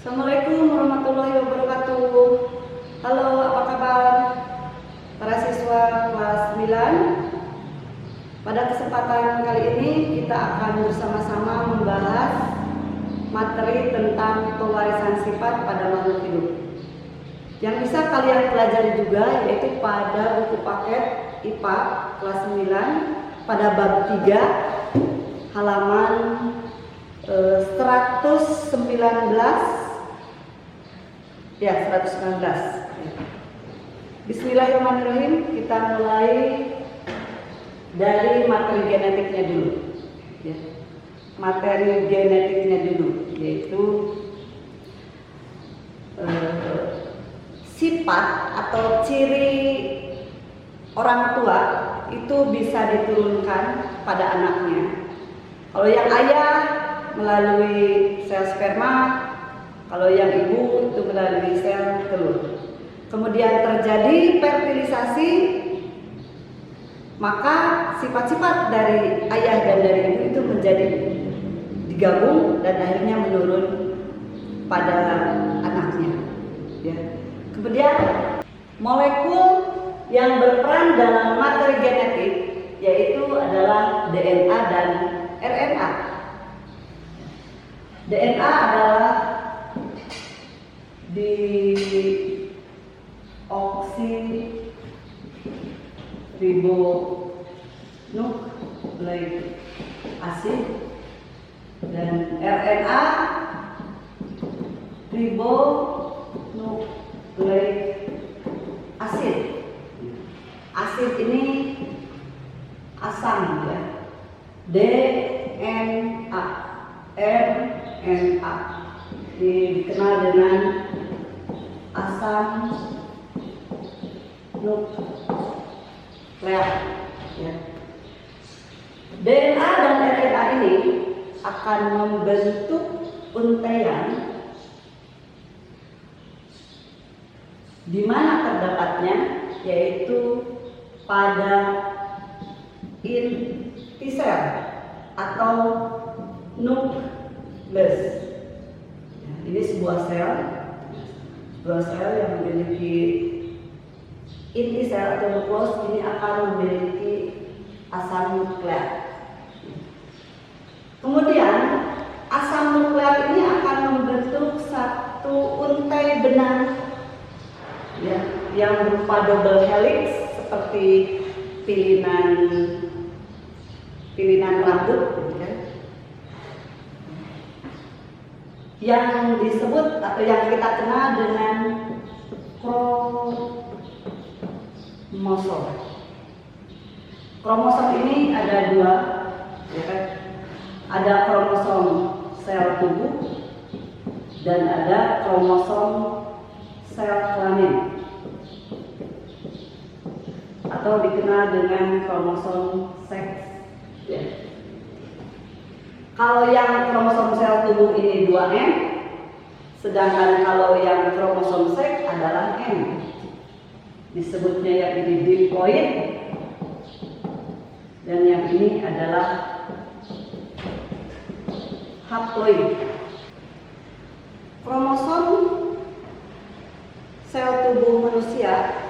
Assalamualaikum warahmatullahi wabarakatuh. Halo, apa kabar para siswa kelas 9? Pada kesempatan kali ini kita akan bersama-sama membahas materi tentang pewarisan sifat pada makhluk hidup. Yang bisa kalian pelajari juga yaitu pada buku paket IPA kelas 9 pada bab 3 halaman 119. Ya, 119. Bismillahirrahmanirrahim. Kita mulai dari materi genetiknya dulu. Ya. Materi genetiknya dulu, yaitu sifat atau ciri orang tua itu bisa diturunkan pada anaknya. Kalau yang ayah melalui sel sperma, kalau yang ibu itu melalui sel telur. Kemudian terjadi fertilisasi, maka sifat-sifat dari ayah dan dari ibu itu menjadi digabung dan akhirnya menurun pada anaknya. Ya. Kemudian molekul yang berperan dalam materi genetik yaitu adalah DNA dan RNA. DNA adalah deoksiribonukleik asid dan RNA ribonukleik asid. Asid ini asam ya. DNA, RNA dikenal dengan asam nukleat ya. DNA dan RNA ini akan membentuk untaian di mana terdapatnya yaitu pada inti sel atau nukleus. Ya, ini sebuah sel yang memiliki inti sel atau nukleus ini akan memiliki asam nukleat. Kemudian asam nukleat ini akan membentuk satu untai benang ya, yang berupa double helix seperti pilinan rambut gitu kan. Yang disebut atau yang kita kenal dengan kromosom. Kromosom ini ada dua, ya kan? Ada kromosom sel tubuh dan ada kromosom sel kelamin atau dikenal dengan kromosom seks. Ya. Kalau yang kromosom sel tubuh ini 2M, sedangkan kalau yang kromosom seks adalah M. Disebutnya yang ini diploid dan yang ini adalah haploid. Kromosom sel tubuh manusia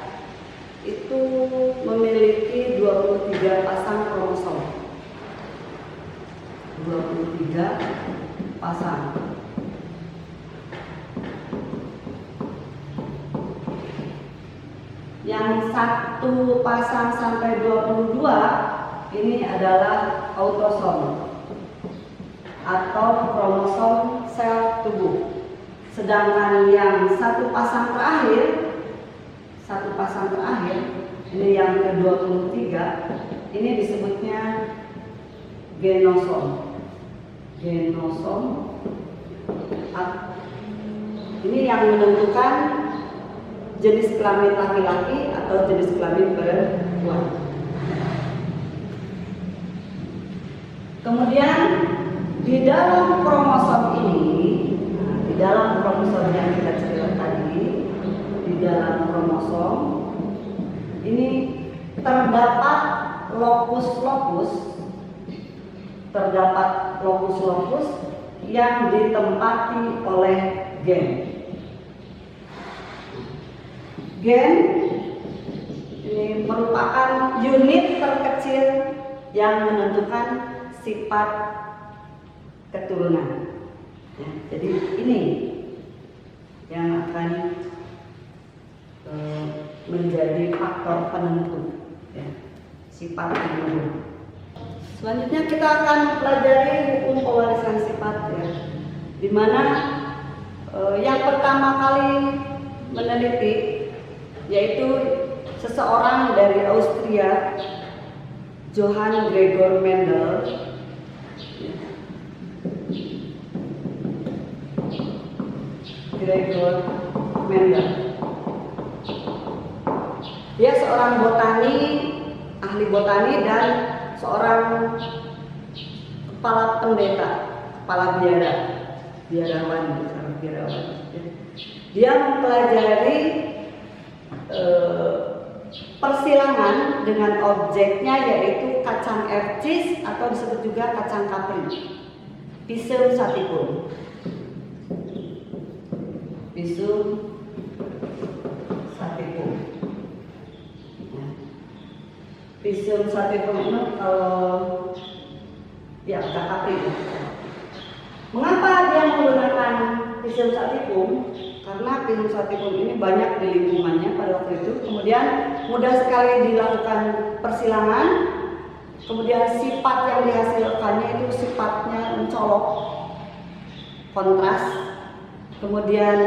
itu memiliki 23 pasang kromosom. 23 pasang. Yang satu pasang sampai 22 ini adalah autosom atau kromosom sel tubuh. Sedangkan yang satu pasang terakhir ini yang ke-23 ini disebutnya genosom. Ini yang menentukan jenis kelamin laki-laki atau jenis kelamin perempuan. Kemudian di dalam kromosom ini, di dalam kromosom yang kita cerita tadi, di dalam kromosom ini terdapat lokus-lokus yang ditempati oleh gen. Gen ini merupakan unit terkecil yang menentukan sifat keturunan. Ya, jadi ini yang akan menjadi faktor penentu ya, sifat keturunan. Selanjutnya kita akan pelajari hukum pewarisan sifat ya, di mana yang pertama kali meneliti yaitu seseorang dari Austria, Johann Gregor Mendel. Gregor Mendel. Dia seorang botani, ahli botani dan seorang kepala pendeta, kepala biarawan. Dia mempelajari persilangan dengan objeknya yaitu kacang ercis atau disebut juga kacang kapri, Pisum sativum. Pisum sativum. Pisum sativum itu ya kacang kapri. Mengapa dia menggunakan pisum sativum? Karena pisum sativum ini banyak di lingkungannya pada waktu itu. Kemudian mudah sekali dilakukan persilangan. Kemudian sifat yang dihasilkannya itu sifatnya mencolok, kontras. Kemudian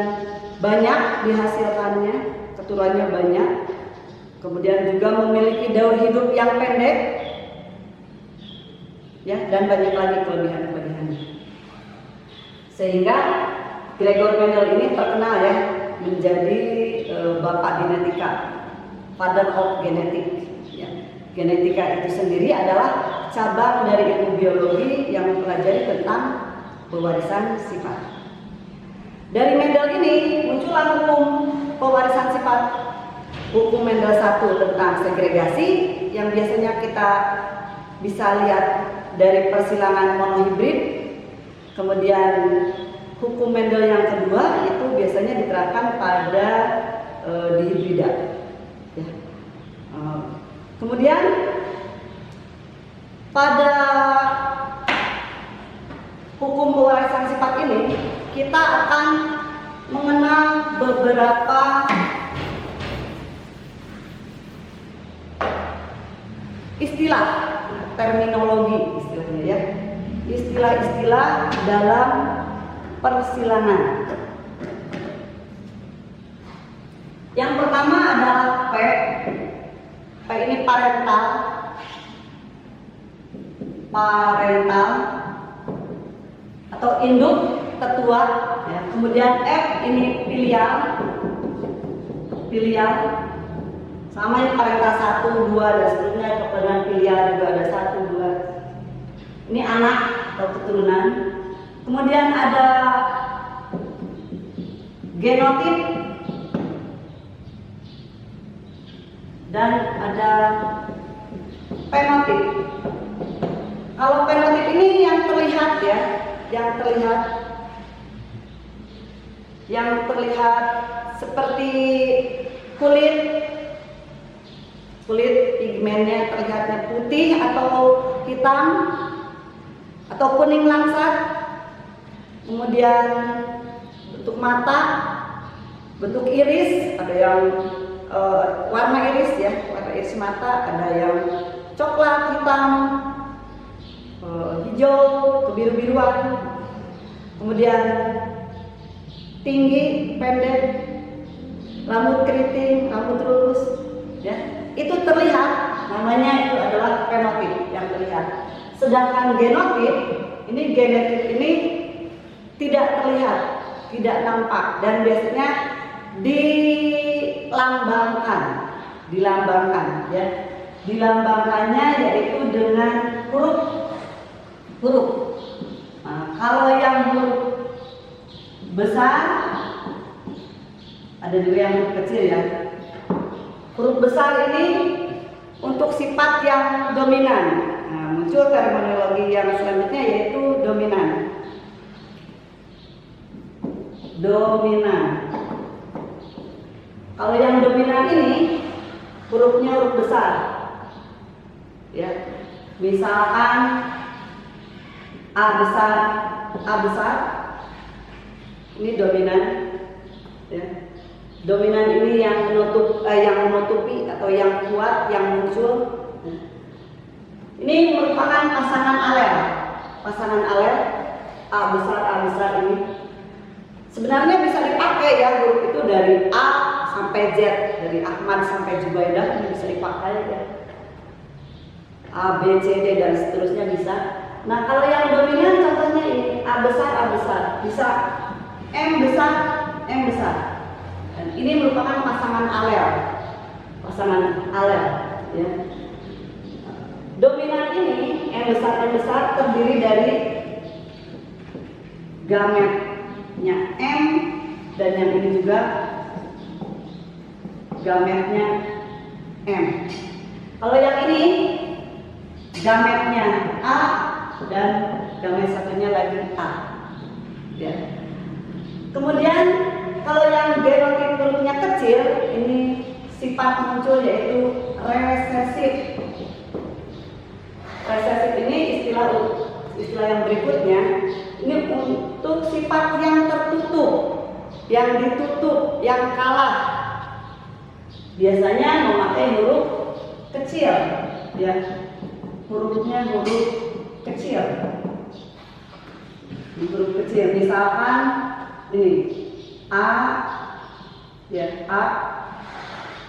banyak dihasilkannya, keturunannya banyak. Kemudian juga memiliki daur hidup yang pendek, ya, dan banyak lagi kelebihan-kelebihannya. Sehingga Gregor Mendel ini terkenal ya menjadi bapak genetika, father of genetic. Ya. Genetika itu sendiri adalah cabang dari ilmu biologi yang mempelajari tentang pewarisan sifat. Dari Mendel ini muncullah hukum pewarisan sifat. Hukum Mendel 1 tentang segregasi yang biasanya kita bisa lihat dari persilangan monohibrid. Kemudian hukum Mendel yang kedua itu biasanya diterapkan pada dihibrida. Ya. Kemudian pada hukum pewarisan sifat ini kita akan mengenal beberapa istilah, terminologi istilahnya ya, istilah-istilah dalam persilangan. Yang pertama adalah P. P ini parental, atau induk tetua. Ya. Kemudian F ini filial. Sama ini parental 1, 2 dan seterusnya. Kemudian filial juga ada 1, 2. Ini anak atau keturunan. Kemudian ada genotip dan ada fenotip. Kalau fenotip ini yang terlihat ya, yang terlihat seperti kulit pigmennya terlihatnya putih atau hitam atau kuning langsat. Kemudian bentuk mata, bentuk iris, ada yang warna iris ya, warna iris mata, ada yang coklat, hitam, hijau, kebiru-biruan. Kemudian tinggi, pendek, rambut keriting, rambut lurus, ya. Itu terlihat, namanya itu adalah fenotip yang terlihat. Sedangkan genotip, genetik ini tidak terlihat, tidak nampak dan biasanya dilambangkan ya. Dilambangkannya yaitu dengan huruf. Nah, kalau yang huruf besar, ada juga yang huruf kecil ya. Huruf besar ini untuk sifat yang dominan. Nah, muncul terminologi yang selanjutnya yaitu dominan. dominan. Kalau yang dominan ini hurufnya huruf besar, ya. Misalkan A besar, ini dominan, ya. Dominan ini yang menutupi atau yang kuat, yang muncul. Ini merupakan pasangan alel. Pasangan alel A besar ini sebenarnya bisa dipakai ya, huruf itu dari A sampai Z, dari Ahmad sampai Jubaidah ini bisa dipakai ya. A, B, C, D dan seterusnya bisa. Nah, kalau yang dominan contohnya ini A besar, bisa M besar. Dan ini merupakan pasangan alel. Ya. Dominan ini M besar terdiri dari gametnya M dan yang ini juga gametnya M. Kalau yang ini gametnya A dan gamet satunya lagi A. Ya. Kemudian kalau yang genotik hurufnya kecil, ini sifat muncul yaitu resesif. Resesif ini istilah yang berikutnya, ini untuk sifat yang tertutup, yang ditutup, yang kalah. Biasanya memakai huruf kecil, ya. Hurufnya huruf kecil. Huruf kecil, misalkan ini A, ya A.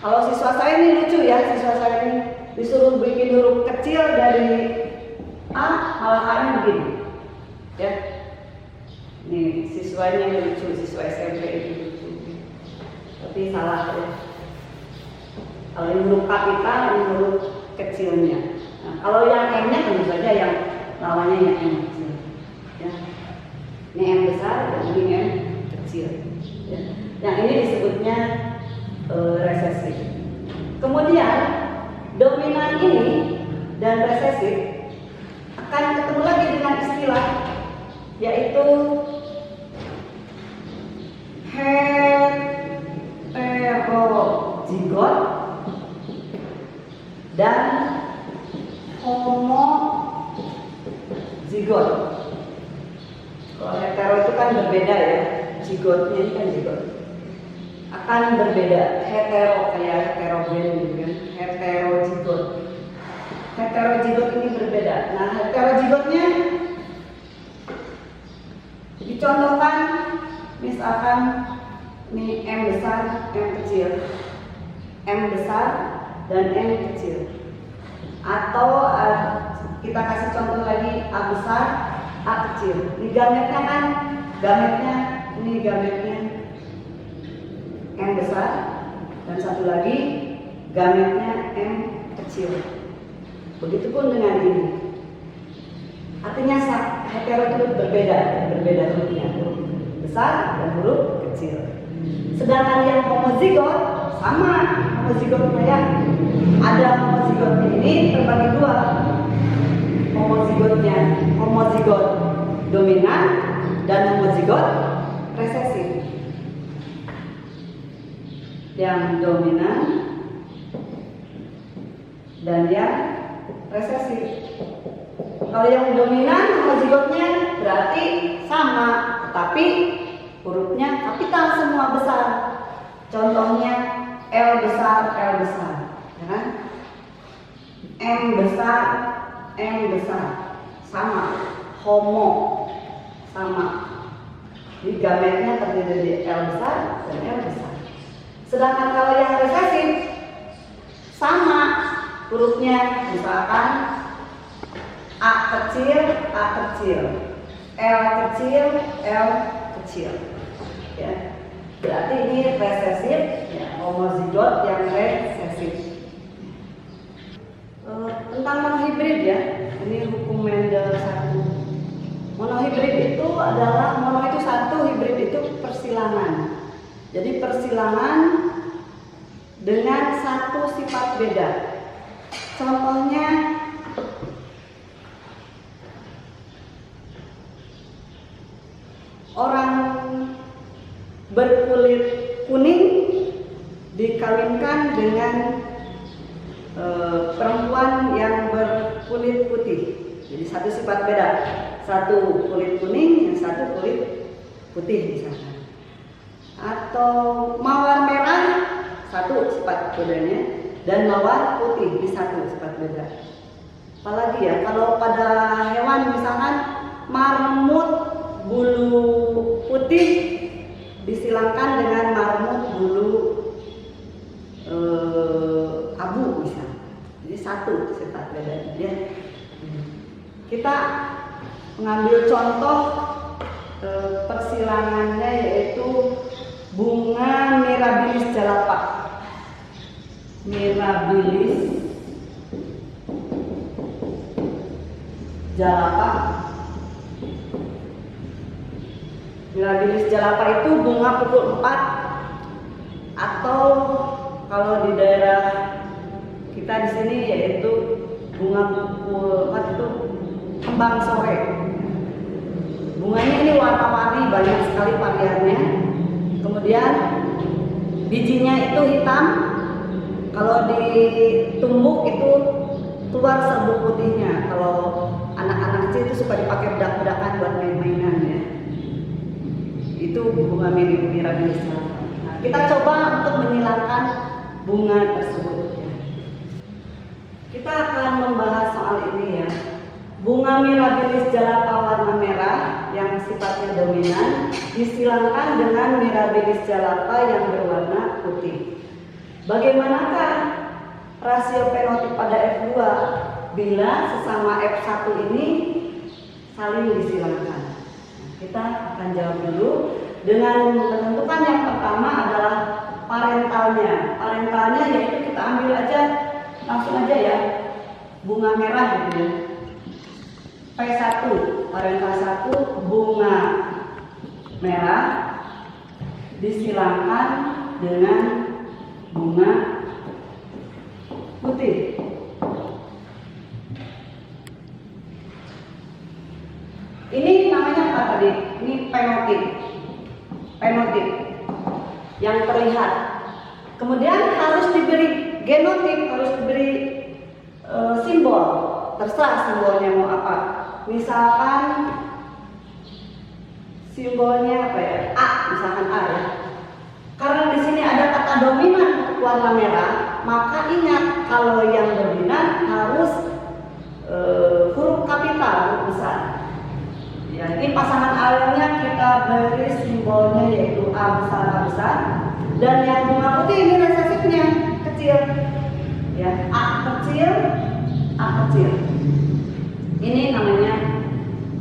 Kalau siswa saya ini lucu ya, siswa saya ini disuruh bikin huruf kecil dari A, malah A-nya begini, ya. Ini siswanya lucu, siswa SMP itu lucu, tapi salah ya. Kalau ini huruf kapital, ini huruf kecilnya. Nah, kalau yang M-nya tentu saja yang lawannya yang M kecil, ya. Ini M besar dan ini M kecil. Ya. Yang ini disebutnya resesif. Kemudian dominan ini dan resesif akan ketemu lagi dengan istilah yaitu heterozigot dan homozigot. Kalau hetero itu kan berbeda ya, zigotnya ini kan zigot. Akan berbeda, hetero kayak heterogen gitu kan, heterozigot. Heterozigot ini berbeda. Nah, heterozigotnya dicontohkan misalkan ini M besar, M kecil, M besar dan M kecil. Atau kita kasih contoh lagi A besar, A kecil. Ini gametnya kan, ini gametnya M besar dan satu lagi gametnya M kecil. Begitupun dengan ini. Artinya hetero itu berbeda hurufnya, huruf besar dan huruf kecil. Sedangkan yang homozigot sama, homozigotnya ya. Ada homozigotnya ini terbagi dua. Homozigot dominan dan homozigot resesif. Yang dominan dan yang resesif. Kalau yang dominan homozigotnya berarti sama, tetapi hurufnya kapital semua besar. Contohnya L besar, ya kan? M besar, sama. Homo, sama. Jadi gametnya terdiri dari L besar dan L besar. Sedangkan kalau yang resesif sama hurufnya, misalkan A kecil, L kecil, ya. Berarti ini resesif, ya, homozigot yang resesif. Tentang monohibrid ya, ini hukum Mendel 1. Monohibrid itu adalah, mono itu satu, hibrid itu persilangan. Jadi persilangan dengan satu sifat beda. Contohnya orang berkulit kuning dikawinkan dengan perempuan yang berkulit putih. Jadi satu sifat beda, satu kulit kuning, yang satu kulit putih misalkan. Atau mawar merah, satu sifat bedanya, dan mawar putih di satu sifat beda. Apalagi ya, kalau pada hewan misalkan marmut bulu putih disilangkan dengan marmut bulu abu misalnya. Jadi satu sifat bedanya ya. Kita mengambil contoh persilangannya yaitu bunga Mirabilis jalapa. Mirabilis jalapa. Mirabilis jalapa itu bunga pukul 4, atau kalau di daerah kita di sini yaitu bunga pukul 4 itu kembang sore. Bunganya ini warna-warni, banyak sekali variannya. Kemudian bijinya itu hitam. Kalau ditumbuk itu keluar serbuk putihnya. Kalau anak-anak kecil itu suka dipakai bedak-bedakan buat main-mainan ya. Itu bunga Mirabilis jalapa. Nah, kita coba untuk menyilangkan bunga tersebut ya. Kita akan membahas soal ini ya. Bunga Mirabilis jalapa warna merah yang sifatnya dominan disilangkan dengan Mirabilis jalapa yang berwarna putih. Bagaimanakah rasio fenotip pada F2 bila sesama F1 ini saling disilangkan? Nah, kita akan jawab dulu dengan menentukan yang pertama adalah parentalnya. Parentalnya yaitu kita ambil aja langsung aja ya, bunga merah gitu ya. P1, parental 1 bunga merah disilangkan dengan bunga putih. Ini namanya apa tadi? Ini penotip. Penotip yang terlihat. Kemudian harus diberi genotip, harus diberi simbol. Terserah simbolnya mau apa. Misalkan simbolnya apa ya? A, misalkan A ya. Karena di sini ada kata dominan warna merah, maka ingat kalau yang dominan harus huruf kapital, huruf besar. Ya, ini pasangan alelnya kita beri simbolnya yaitu A besar, dan yang bunga putih ini resesifnya kecil. Ya, A kecil, A kecil. Ini namanya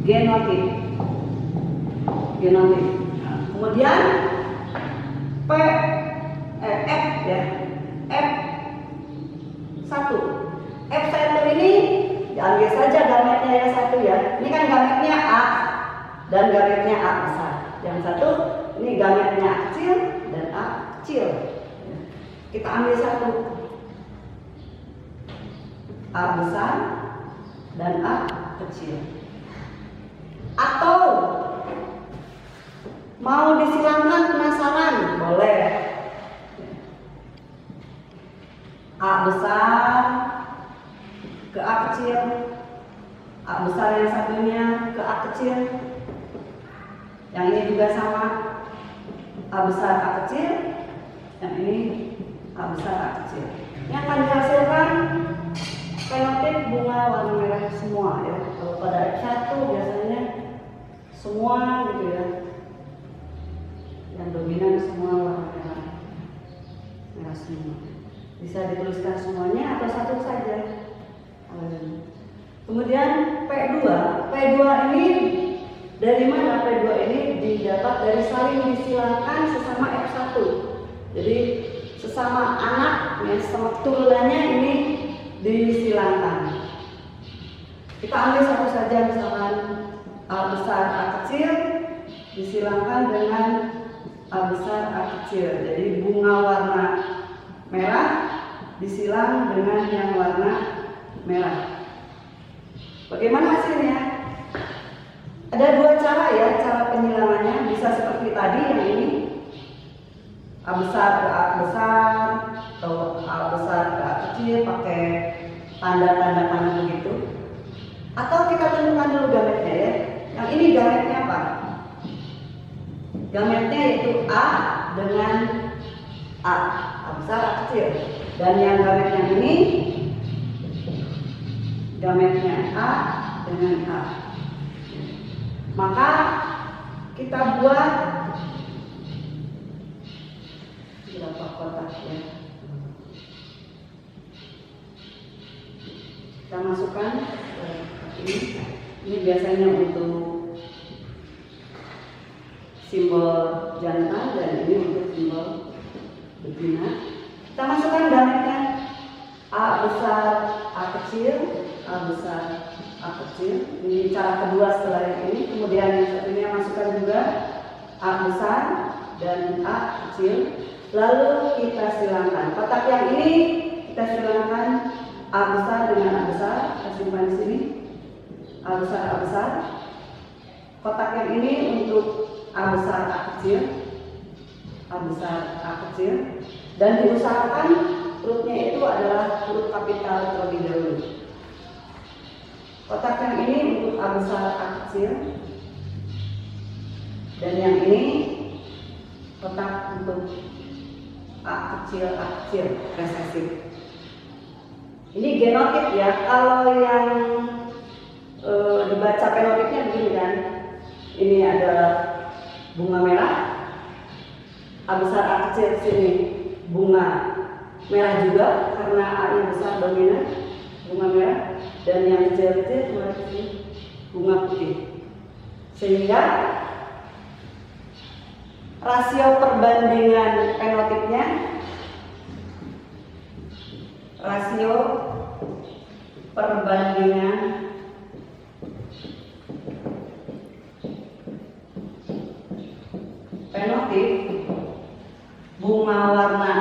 genotip. Genotip. Nah, kemudian F ya. F1. F1 ini diambil saja gametnya yang satu ya. Ini kan gametnya A dan gametnya A besar. Yang satu ini gametnya A kecil dan A kecil. Kita ambil satu. A besar dan A kecil. Atau mau disilangkan penasaran, boleh. A besar ke A kecil, A besar yang satunya ke A kecil, yang ini juga sama, A besar A kecil, yang ini A besar A kecil. Ini akan dihasilkan fenotip bunga warna merah semua ya. Kalau pada F1 biasanya semua gitu ya, yang dominan semua warna merah, merah semua. Bisa dituliskan semuanya atau satu saja. Kemudian P2 ini dari mana? P2 ini didapat dari saling disilangkan sesama F1. Jadi sesama anak ya, sesama turunannya ini disilangkan. Kita ambil satu saja, misalkan A besar A kecil disilangkan dengan A besar A kecil. Jadi bunga warna merah disilang dengan yang warna merah. Bagaimana hasilnya? Ada dua cara ya, cara penyilangannya. Bisa seperti tadi yang ini, A besar ke A besar atau A besar ke A kecil pakai tanda-tanda panah begitu. Atau kita tentukan dulu gametnya ya. Yang ini gametnya apa? Gametnya yaitu A dengan A besar A kecil. Dan yang gamet yang ini gametnya A dengan A. Maka kita buat berapa kotak ya? Kita masukkan ini biasanya untuk simbol jantan dan ini untuk simbol betina. Kita masukkan gametnya A besar A kecil, A besar A kecil. Ini cara kedua setelah yang ini. Kemudian yang satunya masukkan juga A besar dan A kecil. Lalu kita silangkan. Kotak yang ini kita silangkan A besar dengan A besar. Kita simpan di sini. A besar A besar. Kotak yang ini untuk A besar A kecil. A besar A kecil. Dan diusahakan hurufnya itu adalah huruf kapital terlebih dahulu. Kotak yang ini untuk A besar A kecil. Dan yang ini kotak untuk A kecil resesif. Ini genotip ya. Kalau yang dibaca fenotipnya begini kan. Ini adalah bunga merah. A besar A kecil sini bunga merah juga karena A-nya besar dominan bunga merah, dan yang kecil-kecil bunga putih. Sehingga rasio perbandingan fenotipnya, rasio perbandingan fenotip bunga warna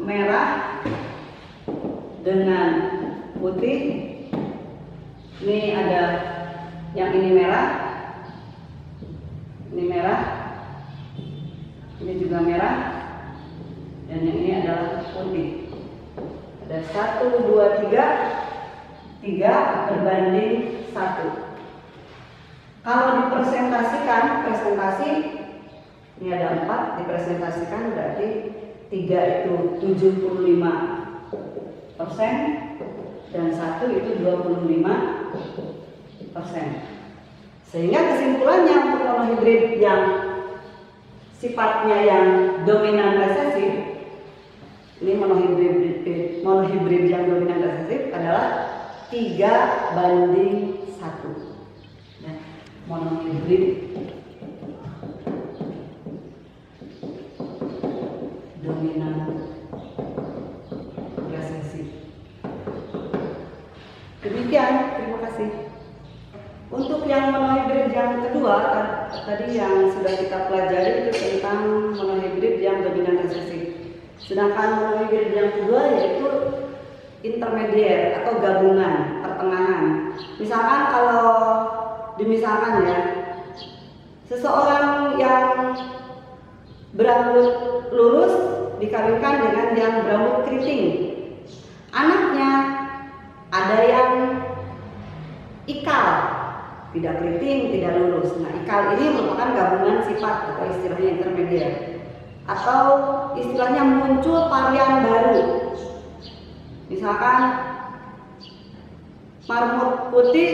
merah dengan putih. Ini ada yang ini merah, ini merah, ini juga merah, dan yang ini adalah putih. Ada 1, 2, 3 berbanding 1. Kalau dipresentasikan, ini ada 4, dipresentasikan berarti 3 itu 75% dan 1 itu 25%. Sehingga kesimpulannya untuk monohibrid yang sifatnya yang dominan resesif, ini monohibrid yang dominan resesif adalah 3:1. Nah, monohibrid dominan resesif. Demikian, terima kasih. Untuk yang monohibrid yang kedua, tadi yang sudah kita pelajari itu tentang monohibrid yang dominan resesif. Sedangkan monohibrid yang kedua yaitu intermediate atau gabungan, pertengahan. Misalkan kalau dimisalkan ya, seseorang yang berambut lurus dikawinkan dengan yang berambut keriting. Anaknya ada yang ikal, tidak keriting, tidak lurus. Nah, ikal ini merupakan gabungan sifat atau istilahnya intermediate. Atau istilahnya muncul varian baru. Misalkan marmut putih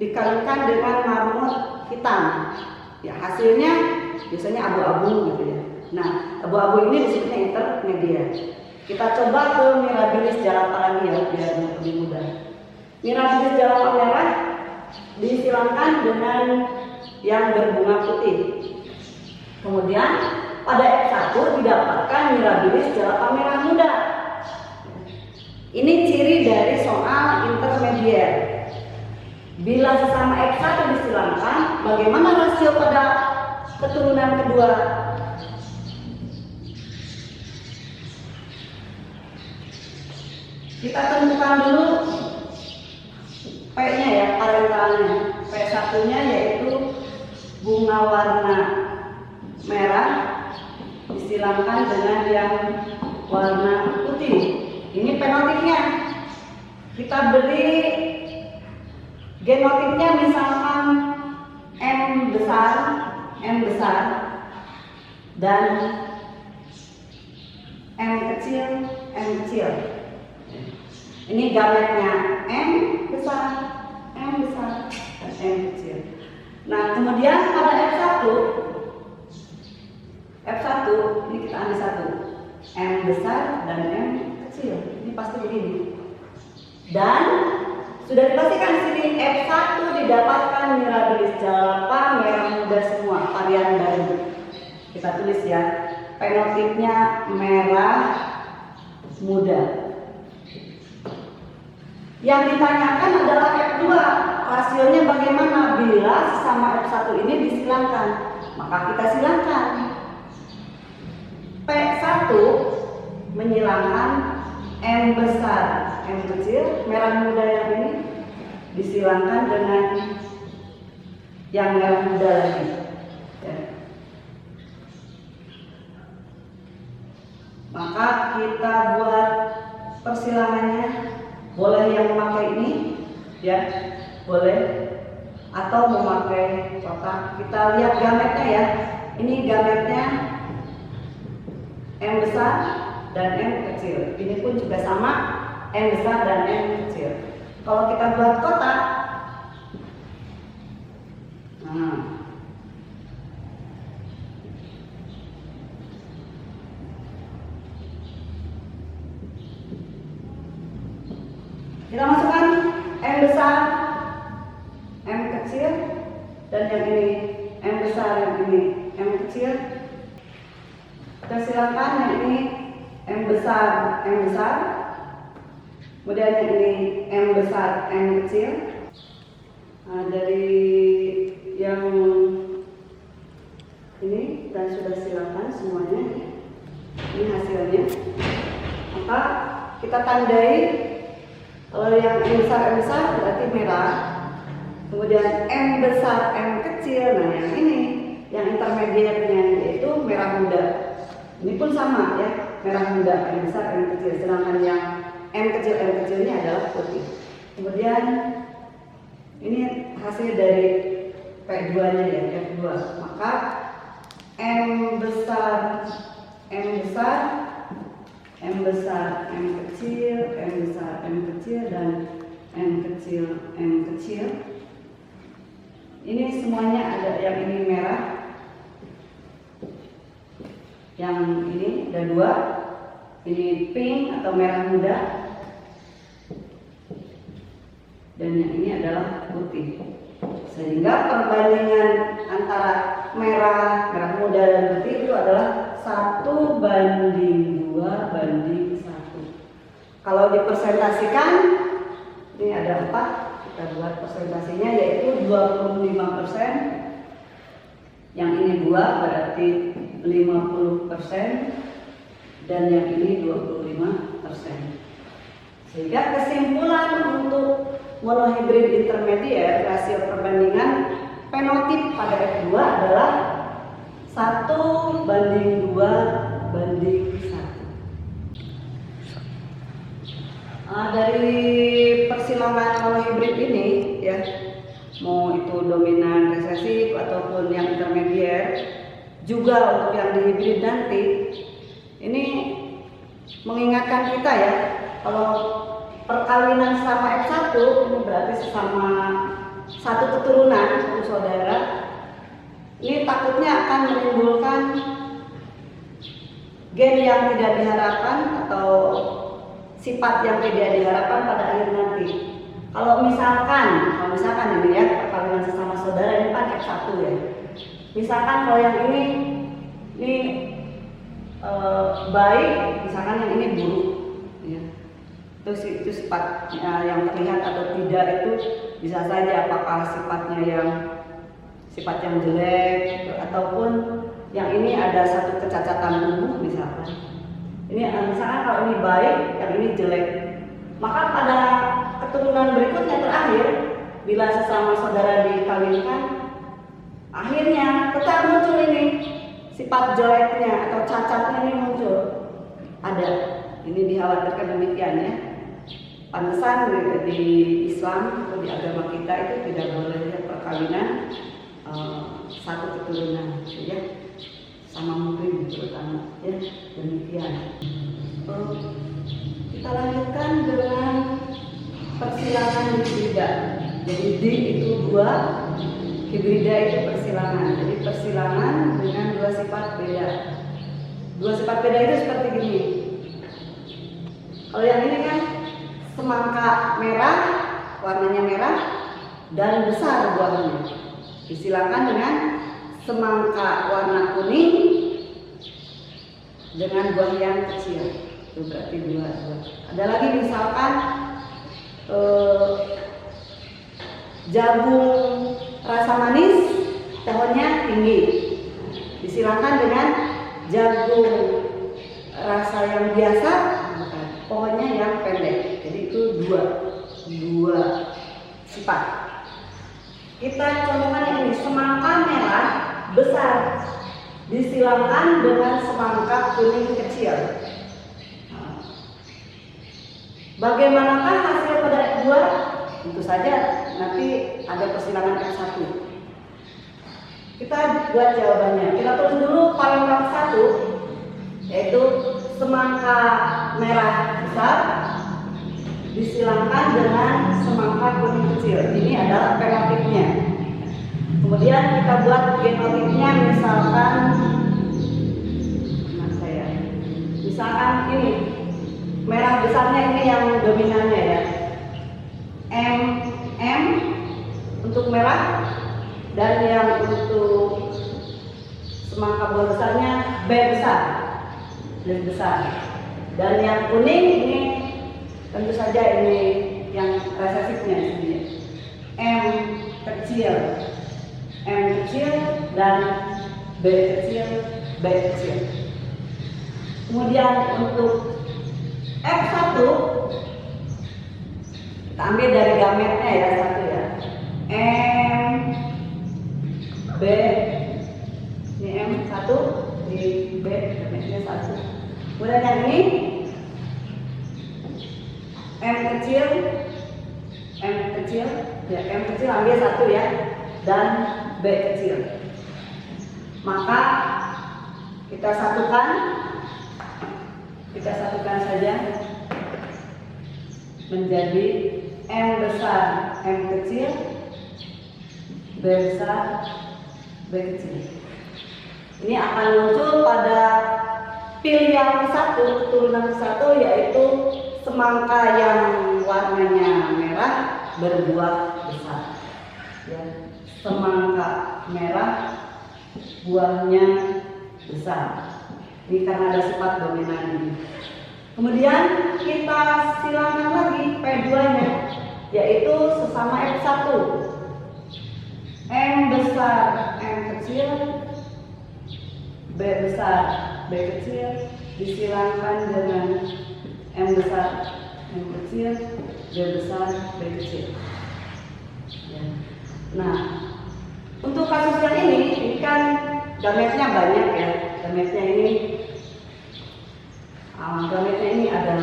dikawinkan dengan marmut hitam. Ya, hasilnya biasanya abu-abu gitu ya. Nah, abu-abu ini disebutnya intermediate. Kita coba ke Mirabilis jalapa lagi ya, biar lebih mudah. Mirabilis jalapa merah disilangkan dengan yang berbunga putih. Kemudian pada F1 didapatkan Mirabilis jalapa merah muda. Ini ciri dari soal intermediate. Bila sesama F1 disilangkan, bagaimana rasio pada keturunan kedua? Kita tentukan dulu P-nya ya, parentalnya. P1-nya yaitu bunga warna merah disilangkan dengan yang warna putih. Ini penotipnya. Kita beri genotipnya misalkan M besar dan M kecil. Ini gametnya M besar, dan M kecil. Nah, kemudian pada F1 ini kita ambil satu, M besar dan M kecil. Ini pasti begini. Dan sudah dipastikan di sini F1 didapatkan mirabilis jalapa merah muda semua varian baru. Kita tulis ya, fenotipnya merah muda. Yang ditanyakan adalah F2, rasionya bagaimana bila sesama F1 ini disilangkan? Maka kita silangkan. P1 menyilangkan M besar, M kecil, merah muda yang ini disilangkan dengan yang merah muda lagi. Ya. Maka kita buat persilangannya, boleh yang memakai ini, ya, boleh, atau memakai kotak. Kita lihat gametnya ya. Ini gametnya M besar dan M kecil. Ini pun juga sama, M besar dan M kecil. Kalau kita buat kotak, kita masukkan M besar, M kecil, dan yang ini M besar, yang ini M kecil. Kita silakan yang ini M besar, kemudian yang ini M besar, M kecil. Nah, dari yang ini kita sudah silakan semuanya. Ini hasilnya. Maka kita tandai. Kalau yang M besar berarti merah. Kemudian M besar, M kecil. Nah, yang ini yang intermediate-nya yaitu merah muda. Ini pun sama ya, merah muda, M besar, M kecil. Sedangkan yang M kecilnya adalah putih. Kemudian ini hasil dari P2-nya ya, F2. Maka M besar, M kecil, dan M kecil. Ini semuanya ada, yang ini merah, yang ini ada dua, ini pink atau merah muda, dan yang ini adalah putih. Sehingga perbandingan antara merah muda dan putih itu adalah 1:2:1. Kalau dipersentasikan, ini ada 4, kita buat persentasinya yaitu 25%. Yang ini 2 berarti 50%, dan yang ini 25%. Sehingga kesimpulan untuk monohibrid intermediate, rasio perbandingan fenotip pada F2 adalah 1:2:1. Dari persilangan monohibrid ini ya, mau itu dominan resesif ataupun yang intermediate, juga untuk yang dihibrid nanti, ini mengingatkan kita ya, kalau perkawinan sama F1 ini berarti sesama satu keturunan, satu saudara, ini takutnya akan menimbulkan gen yang tidak diharapkan atau sifat yang tidak diharapkan pada akhir nanti. Kalau misalkan ini ya, perkawinan sesama saudara ini kan F1 ya. Misalkan kalau yang ini baik, misalkan yang ini buruk ya. Itu sifat yang terlihat atau tidak itu bisa saja apakah sifat yang jelek gitu, ataupun yang ini ada satu kecacatan tubuh misalkan. Ini misalkan kalau ini baik, yang ini jelek. Maka pada keturunan berikutnya terakhir, bila sesama saudara dikawinkan, akhirnya tetap muncul ini sifat jeleknya atau cacatnya ini muncul. Ada. Ini dikhawatirkan demikian ya. Pantesan di Islam atau di agama kita itu tidak boleh ya perkawinan satu keturunan ya, sama muhrim terutama ya, demikian. Kita lanjutkan dengan persilangan hibrida. Jadi di itu dua, hibrida itu persilangan. Jadi persilangan dengan dua sifat beda. Dua sifat beda itu seperti gini. Kalau yang ini kan semangka merah, warnanya merah dan besar buahnya. Disilangkan dengan semangka warna kuning dengan buah yang kecil. Itu berarti dua. Ada lagi misalkan jagung rasa manis, pohonnya tinggi. Disilangkan dengan jagung rasa yang biasa, pohonnya yang pendek. Jadi itu dua sifat. Kita contohkan yang ini, semangka merah besar disilangkan dengan semangka kuning kecil. Bagaimanakah hasil pada F2? Tentu saja nanti ada persilangan F1. Kita buat jawabannya. Kita tulis dulu paragraf 1, yaitu semangka merah besar disilangkan dengan semangka kuning kecil. Ini adalah penotipnya. Kemudian kita buat genotipnya, misalkan ini merah besarnya ini yang dominannya ya, M untuk merah, dan yang untuk semangka buah besarnya B besar, dan yang kuning ini tentu saja ini yang resesifnya ini M kecil dan B kecil. Kemudian untuk F1 kita ambil dari gametnya ya, satu ya, M B, ini M1 di B, gametnya 1. Kemudian yang ini M kecil ya, M kecil ambil 1 ya, dan B kecil. Maka kita satukan saja menjadi M besar M kecil, B besar B kecil. Ini akan muncul pada pilihan 1, turunan 1, yaitu semangka yang warnanya merah berbuah besar ya, semangka merah buahnya besar. Ini karena ada sifat dominan ini. Kemudian kita silangkan lagi P2 nya, yaitu sesama F1, M besar M kecil, B besar B kecil disilangkan dengan M besar M kecil, B besar B kecil ya. Nah, untuk kasus yang ini kan gametnya banyak ya. Gametnya ini ada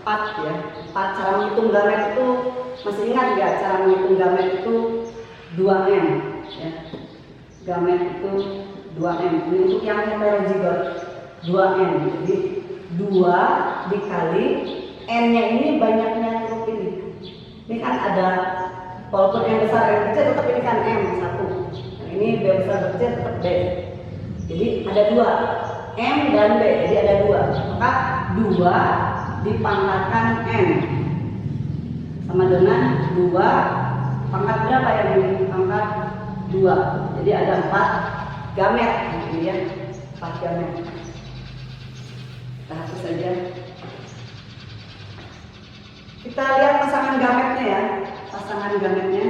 4 ya. 4 cara menghitung gamet itu masih ingat nggak? Cara menghitung gamet itu 2M ya. Gamet itu 2M. Ini untuk yang heterozigot 2M. Jadi 2 dikali N-nya ini banyaknya huruf ini. Ini kan ada, walaupun M besar M kecil tetap ini kan M 1. Yang ini B besar B kecil tetap B. Jadi ada 2, M dan B, jadi ada 2. Maka 2 dipangkatkan M sama dengan 2 pangkat berapa yang ini? Pangkat 2. Jadi ada 4 gamet gitu ya. 4 gamet. Kita hapus saja. Kita lihat pasangan gametnya ya. Pasangan gametnya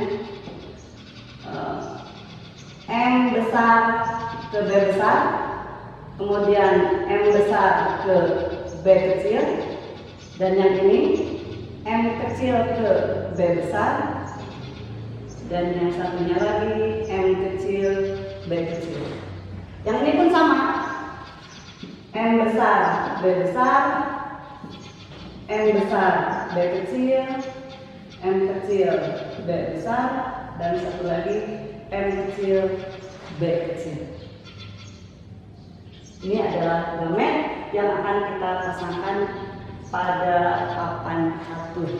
M besar ke B besar, kemudian M besar ke B kecil, dan yang ini M kecil ke B besar, dan yang satunya lagi M kecil B kecil. Yang ini pun sama. M besar, B besar, M besar, B kecil, M kecil, B besar, dan satu lagi M kecil, B kecil. Ini adalah gamet yang akan kita pasangkan pada papan catur.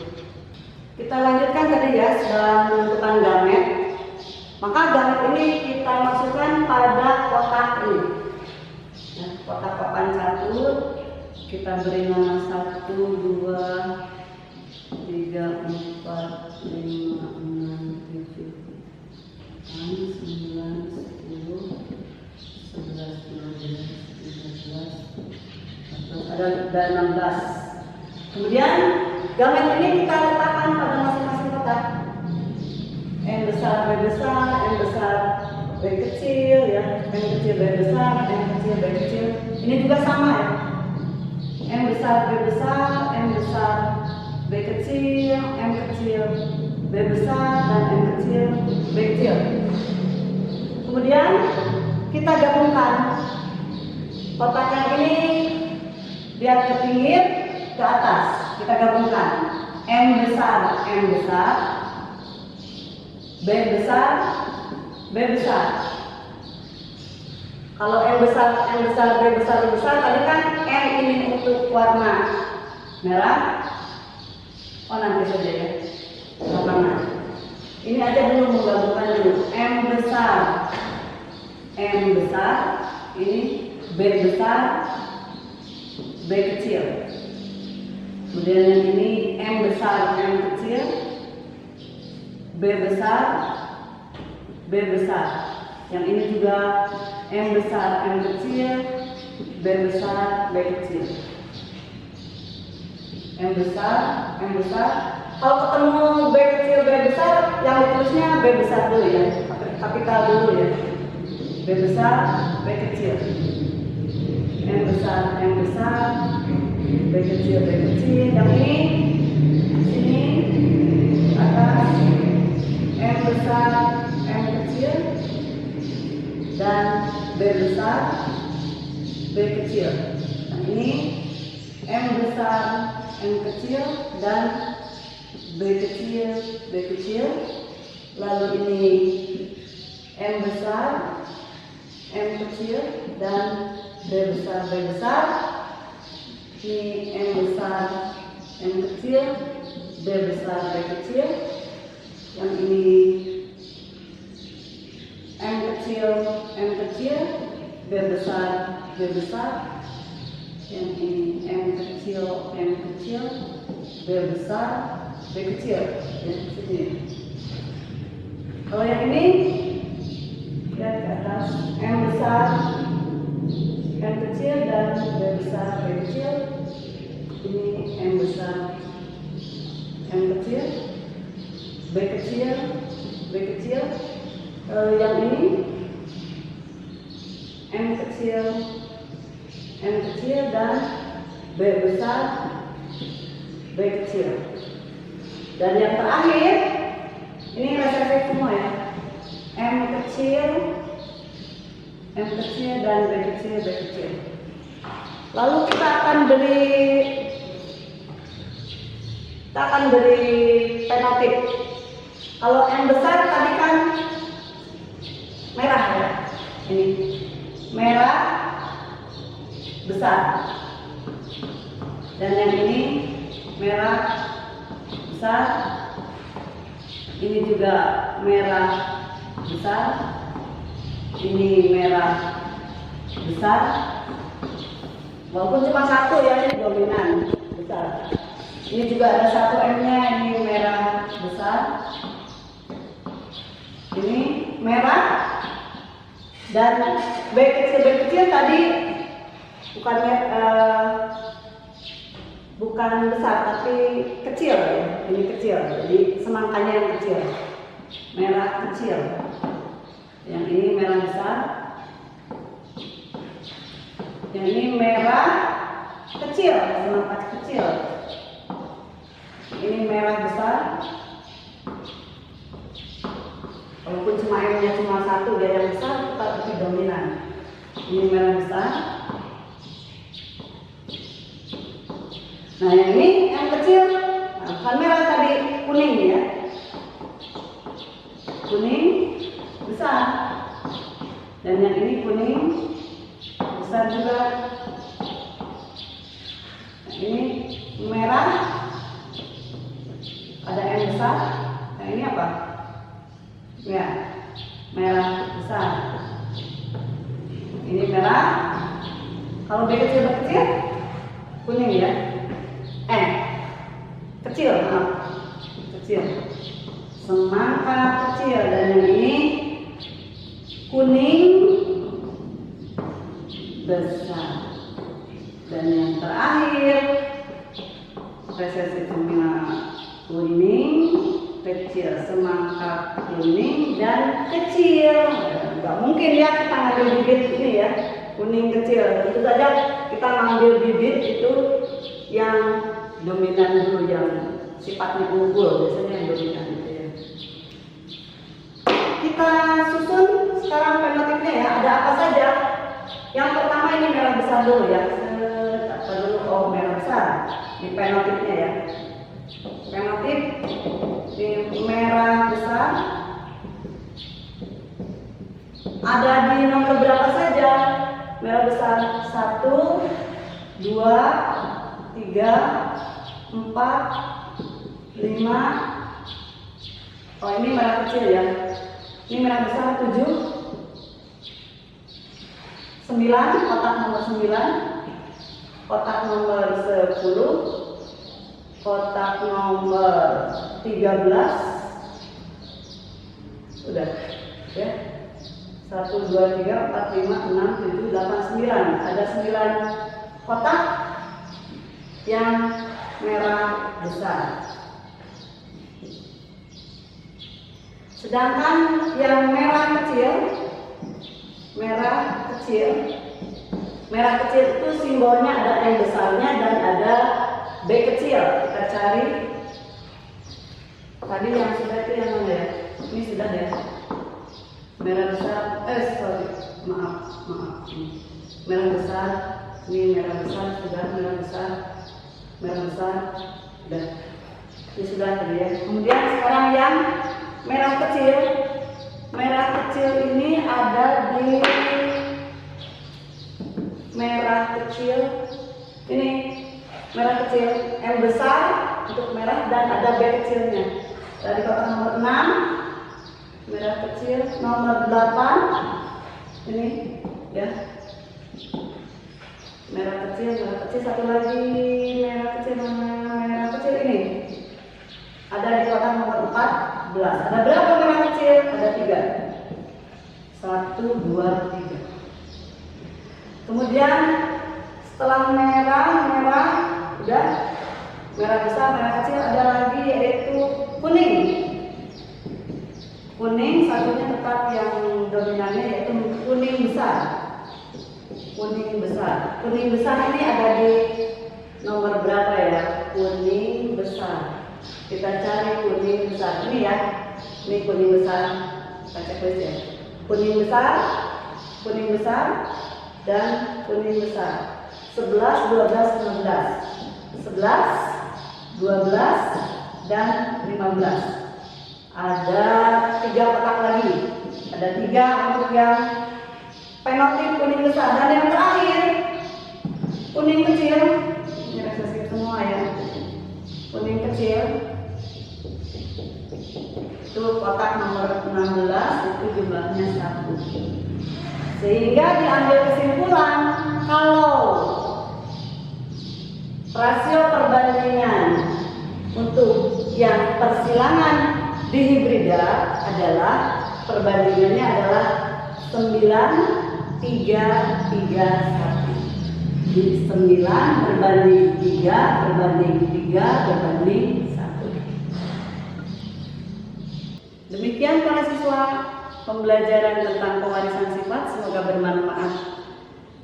Kita lanjutkan tadi ya, dalam menentukan gamet. Maka gamet ini kita masukkan pada kotak ini. Nah, kotak papan catur kita beri nama 1, 2, 3, 4, 5, 6, 7, 8, 9, 10, 11, 12, 13, 14, ada 16. Kemudian gamet ini kita letakkan pada masing-masing kotak. M besar, B besar, M besar, B kecil ya, M kecil, B besar, M kecil, B kecil. Ini juga sama ya. M besar, B besar, M besar, B kecil, M kecil, B besar, dan M kecil, B kecil. Kemudian kita gabungkan kotak yang ini biar ke pinggir, ke atas. Kita gabungkan M besar, M besar, B besar, B besar. Kalau M besar, M besar, B besar, B besar, tadi kan M ini untuk warna merah. Oh nanti saja ya, warna. Ini aja dulu menggabungkan dulu. M besar, M besar, ini B besar, B kecil. Kemudian yang ini M besar, M kecil, B besar, B besar. Yang ini juga M besar, M kecil, B besar, B kecil. M besar, M besar. Kalau ketemu B kecil, B besar, yang ditulisnya B besar dulu ya, kapital dulu ya. B besar, B kecil. M besar, M besar, B kecil, B kecil. Yang ini sini atas M besar, M kecil, dan B besar, B kecil. Yang ini M besar, M kecil, dan B kecil, B kecil. Lalu ini M besar, M kecil, dan B besar, B besar. Ini M besar, M kecil, B besar, B kecil. Yang ini M kecil, M kecil, B besar, B besar. Yang ini M kecil, M kecil, B besar, B kecil. Ya, sini. Kalau yang ini lihat ke atas, M besar, M kecil, dan B besar, B kecil. Ini M besar, M kecil, B kecil, B kecil. Yang ini M kecil, M kecil, dan B besar, B kecil. Dan yang terakhir ini resepnya semua ya. M kecil, M kecil, dan B kecil, B kecil. Lalu kita akan beri penotip. Kalau M besar tadi kan merah ya. Ini merah besar. Dan yang ini merah besar. Ini juga merah besar. Ini merah besar. Walaupun cuma satu ya, ini dominan besar. Ini juga ada satu M-nya, ini merah besar. Ini merah. Dan B kecil tadi bukan besar tapi kecil ya. Ini kecil, jadi semangkanya yang kecil. Merah kecil. Yang ini merah besar. Yang ini merah kecil, semangka kecil. Ini merah besar. Walaupun cuma M-nya cuma satu, dia yang besar tetap lebih dominan. Ini merah besar. Nah yang ini yang kecil. Nah, kan merah tadi kuning ya. Kuning besar. Dan yang ini kuning besar juga. Nah, ini merah. Ada yang besar. Nah ini apa? Ya, merah besar. Ini merah. Kalau B kecil kuning ya. Kecil, maaf. Kecil. Semangka kecil. Dan yang ini kuning besar. Dan yang terakhir resesi cemina kuning kecil, semangka kuning dan kecil. Nggak mungkin ya kita ngambil bibit ini ya, kuning kecil. Tentu saja kita ngambil bibit itu yang dominan dulu, yang sifatnya unggul, biasanya yang dominan itu ya. Kita susun sekarang fenotipnya ya, ada apa saja. Yang pertama ini merah besar dulu ya. Apa dulu? Oh, merah besar. Di fenotipnya ya. Fenotip di merah besar ada di nomor berapa saja? Merah besar 1, 2, 3, 4, 5. Oh ini merah kecil ya. Ini merah besar 7, 9, kotak nomor 9, kotak nomor 10, kotak nomor 13. Sudah ya. 1, 2, 3, 4, 5, 6, 7, 8, 9. Ada 9 kotak yang merah besar. Sedangkan yang merah kecil itu simbolnya ada yang besarnya dan ada B kecil. Kita cari. Tadi yang sudah itu yang mana ya? Ini sudah ya. Merah besar. Maaf. Merah besar. Ini merah besar sudah, merah besar. Sudah. Ini sudah tadi ya. Kemudian sekarang yang merah kecil. Merah kecil ini ada di merah kecil. Ini merah kecil M besar untuk merah dan ada B kecilnya. Dari kotak nomor 6 merah kecil, nomor 8 ini ya. Merah kecil satu lagi merah kecil ini. Ada di kotak nomor 14. Ada berapa merah kecil? Ada 3. 1, 2, 3. Kemudian setelah merah udah, merah besar, merah kecil, ada lagi yaitu kuning. Kuning satunya tetap yang dominannya yaitu kuning besar. Kuning besar ini ada di nomor berapa ya? Kuning besar. Kita cari kuning besar ini ya. Ini kuning besar. Kita cek ya. Kuning besar dan kuning besar. 11, 12, 15. 11, 12 dan 15. Ada 3 kotak lagi. Ada 3 untuk yang fenotip kuning besar. Dan yang terakhir kuning kecil. Ini resesi semua ya. Kuning kecil itu kotak nomor 16, itu jumlahnya 1. Sehingga diambil kesimpulan kalau rasio perbandingan untuk yang persilangan dihibrida adalah perbandingannya adalah 9, 3, 3, 1. Jadi 9 berbanding 3 berbanding 3 berbanding 1. Demikian para siswa pembelajaran tentang pewarisan sifat, semoga bermanfaat.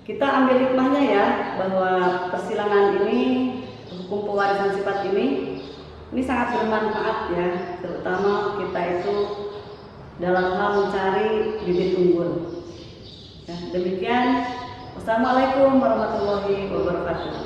Kita ambil hikmahnya ya, bahwa persilangan ini, hukum pewarisan sifat ini sangat bermanfaat ya, terutama kita itu dalam hal mencari bibit unggul. Ya, demikian. Wassalamualaikum warahmatullahi wabarakatuh.